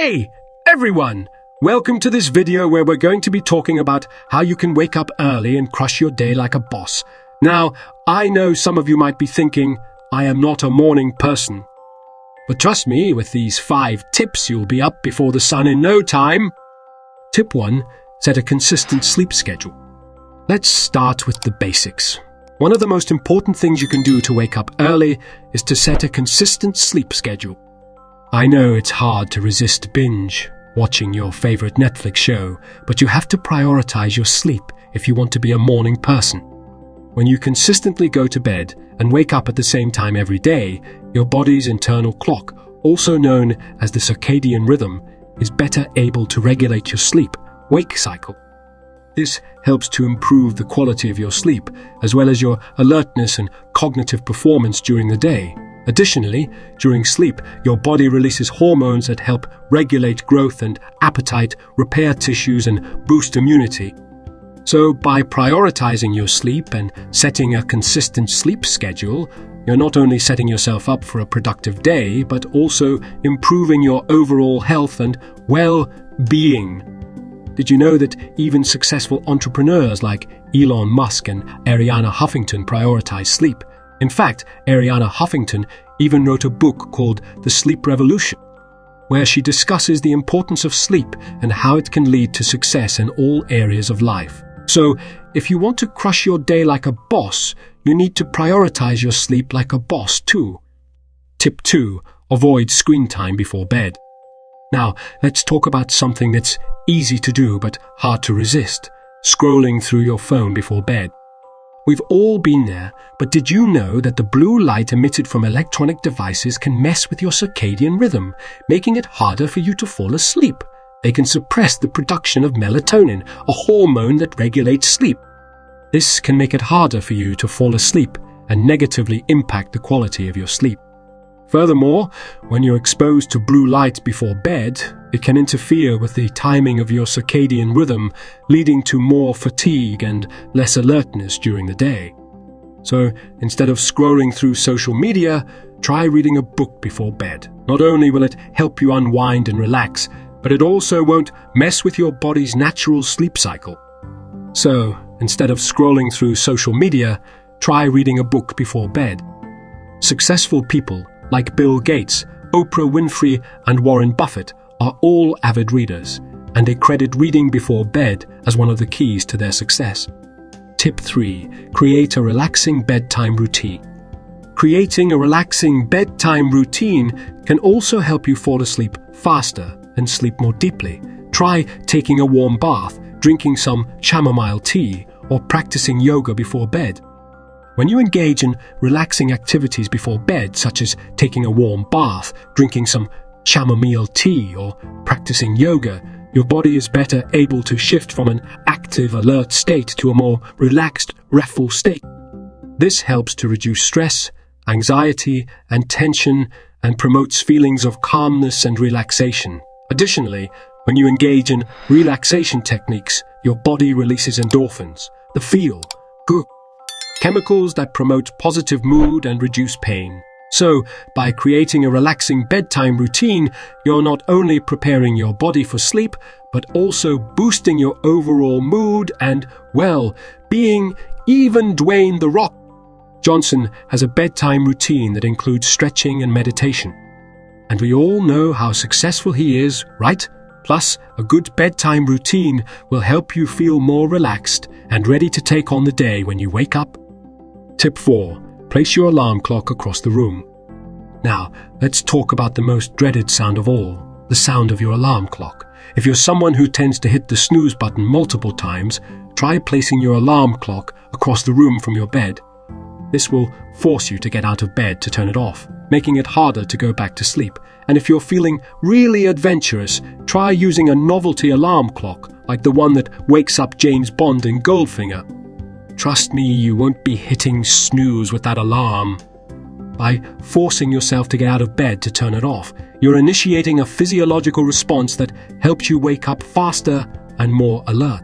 Hey, everyone! Welcome to this video where we're going to be talking about how you can wake up early and crush your day like a boss. Now, I know some of you might be thinking, I am not a morning person. But trust me, with these 5 tips, you'll be up before the sun in no time. Tip 1. Set a consistent sleep schedule. Let's start with the basics. One of the most important things you can do to wake up early is to set a consistent sleep schedule. I know it's hard to resist binge watching your favorite Netflix show, but you have to prioritize your sleep if you want to be a morning person. When you consistently go to bed and wake up at the same time every day, your body's internal clock, also known as the circadian rhythm, is better able to regulate your sleep-wake cycle. This helps to improve the quality of your sleep, as well as your alertness and cognitive performance during the day. Additionally, during sleep, your body releases hormones that help regulate growth and appetite, repair tissues, and boost immunity. So, by prioritizing your sleep and setting a consistent sleep schedule, you're not only setting yourself up for a productive day, but also improving your overall health and well-being. Did you know that even successful entrepreneurs like Elon Musk and Arianna Huffington prioritize sleep? In fact, Arianna Huffington even wrote a book called The Sleep Revolution, where she discusses the importance of sleep and how it can lead to success in all areas of life. So, if you want to crush your day like a boss, you need to prioritize your sleep like a boss too. Tip 2. Avoid screen time before bed. Now, let's talk about something that's easy to do but hard to resist: scrolling through your phone before bed. We've all been there, but did you know that the blue light emitted from electronic devices can mess with your circadian rhythm, making it harder for you to fall asleep? They can suppress the production of melatonin, a hormone that regulates sleep. This can make it harder for you to fall asleep and negatively impact the quality of your sleep. Furthermore, when you're exposed to blue light before bed, it can interfere with the timing of your circadian rhythm, leading to more fatigue and less alertness during the day. So, instead of scrolling through social media, try reading a book before bed. Not only will it help you unwind and relax, but it also won't mess with your body's natural sleep cycle. So, instead of scrolling through social media, try reading a book before bed. Successful people like Bill Gates, Oprah Winfrey, and Warren Buffett are all avid readers, and they credit reading before bed as one of the keys to their success. Tip 3. Create a relaxing bedtime routine. Creating a relaxing bedtime routine can also help you fall asleep faster and sleep more deeply. Try taking a warm bath, drinking some chamomile tea, or practicing yoga before bed. When you engage in relaxing activities before bed, such as taking a warm bath, drinking some chamomile tea, or practicing yoga, your body is better able to shift from an active, alert state to a more relaxed, restful state. This helps to reduce stress, anxiety, and tension, and promotes feelings of calmness and relaxation. Additionally, when you engage in relaxation techniques, your body releases endorphins, the feel-good chemicals that promote positive mood and reduce pain. So, by creating a relaxing bedtime routine, you're not only preparing your body for sleep, but also boosting your overall mood and well-being. Even Dwayne "The Rock" Johnson has a bedtime routine that includes stretching and meditation. And we all know how successful he is, right? Plus, a good bedtime routine will help you feel more relaxed and ready to take on the day when you wake up. Tip 4. Place your alarm clock across the room. Now, let's talk about the most dreaded sound of all, the sound of your alarm clock. If you're someone who tends to hit the snooze button multiple times, try placing your alarm clock across the room from your bed. This will force you to get out of bed to turn it off, making it harder to go back to sleep. And if you're feeling really adventurous, try using a novelty alarm clock like the one that wakes up James Bond in Goldfinger. Trust me, you won't be hitting snooze with that alarm. By forcing yourself to get out of bed to turn it off, you're initiating a physiological response that helps you wake up faster and more alert.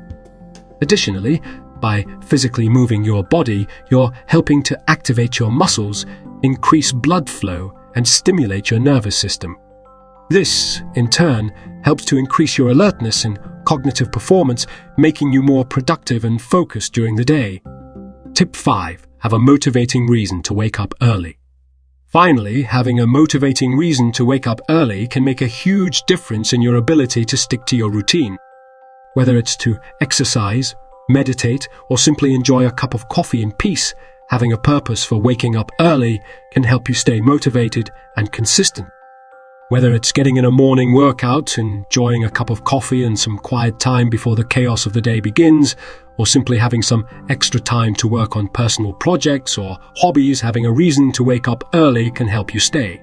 Additionally, by physically moving your body, you're helping to activate your muscles, increase blood flow, and stimulate your nervous system. This, in turn, helps to increase your alertness and cognitive performance, making you more productive and focused during the day. Tip 5. Have a motivating reason to wake up early. Finally, having a motivating reason to wake up early can make a huge difference in your ability to stick to your routine. Whether it's to exercise, meditate, or simply enjoy a cup of coffee in peace, having a purpose for waking up early can help you stay motivated and consistent. Whether it's getting in a morning workout, enjoying a cup of coffee and some quiet time before the chaos of the day begins, or simply having some extra time to work on personal projects or hobbies, having a reason to wake up early can help you stay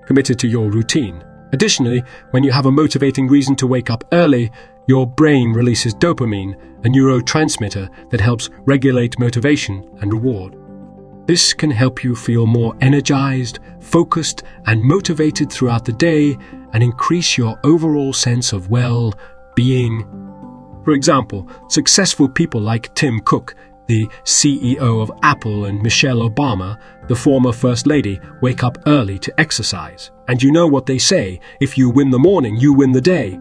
committed to your routine. Additionally, when you have a motivating reason to wake up early, your brain releases dopamine, a neurotransmitter that helps regulate motivation and reward. This can help you feel more energized, focused, and motivated throughout the day and increase your overall sense of well-being. For example, successful people like Tim Cook, the CEO of Apple, and Michelle Obama, the former First Lady, wake up early to exercise. And you know what they say, if you win the morning, you win the day.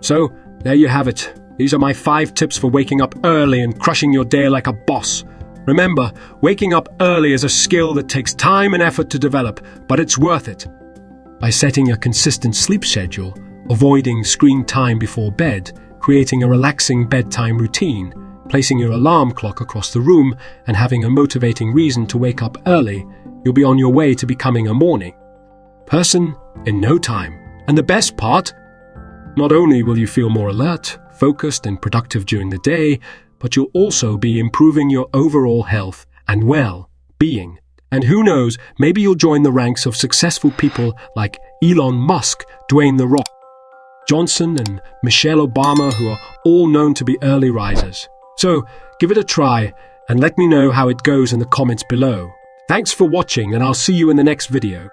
So, there you have it. These are my 5 tips for waking up early and crushing your day like a boss. Remember, waking up early is a skill that takes time and effort to develop, but it's worth it. By setting a consistent sleep schedule, avoiding screen time before bed, creating a relaxing bedtime routine, placing your alarm clock across the room, and having a motivating reason to wake up early, you'll be on your way to becoming a morning person in no time. And the best part? Not only will you feel more alert, focused, and productive during the day, but you'll also be improving your overall health and well-being. And who knows, maybe you'll join the ranks of successful people like Elon Musk, Dwayne "The Rock" Johnson, and Michelle Obama, who are all known to be early risers. So, give it a try and let me know how it goes in the comments below. Thanks for watching, and I'll see you in the next video.